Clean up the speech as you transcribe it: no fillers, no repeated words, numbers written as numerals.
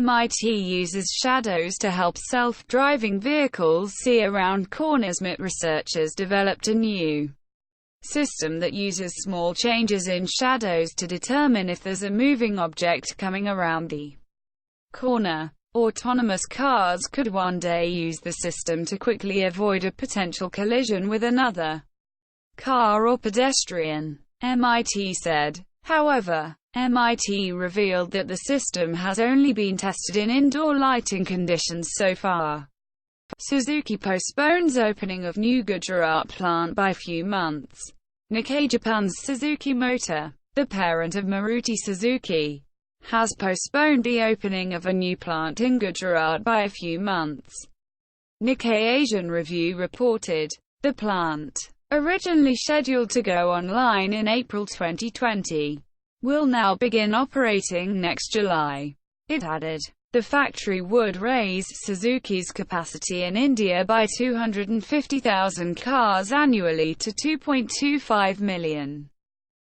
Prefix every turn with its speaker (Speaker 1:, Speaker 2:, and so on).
Speaker 1: MIT uses shadows to help self-driving vehicles see around corners. MIT researchers developed a new system that uses small changes in shadows to determine if there's a moving object coming around the corner. Autonomous cars could one day use the system to quickly avoid a potential collision with another car or pedestrian, MIT said. However, MIT revealed that the system has only been tested in indoor lighting conditions so far. Suzuki postpones opening of new Gujarat plant by few months. Nikkei Japan's Suzuki Motor, the parent of Maruti Suzuki, has postponed the opening of a new plant in Gujarat by a few months. Nikkei Asian Review reported. The plant, originally scheduled to go online in April 2020, will now begin operating next July. It added, the factory would raise Suzuki's capacity in India by 250,000 cars annually to 2.25 million.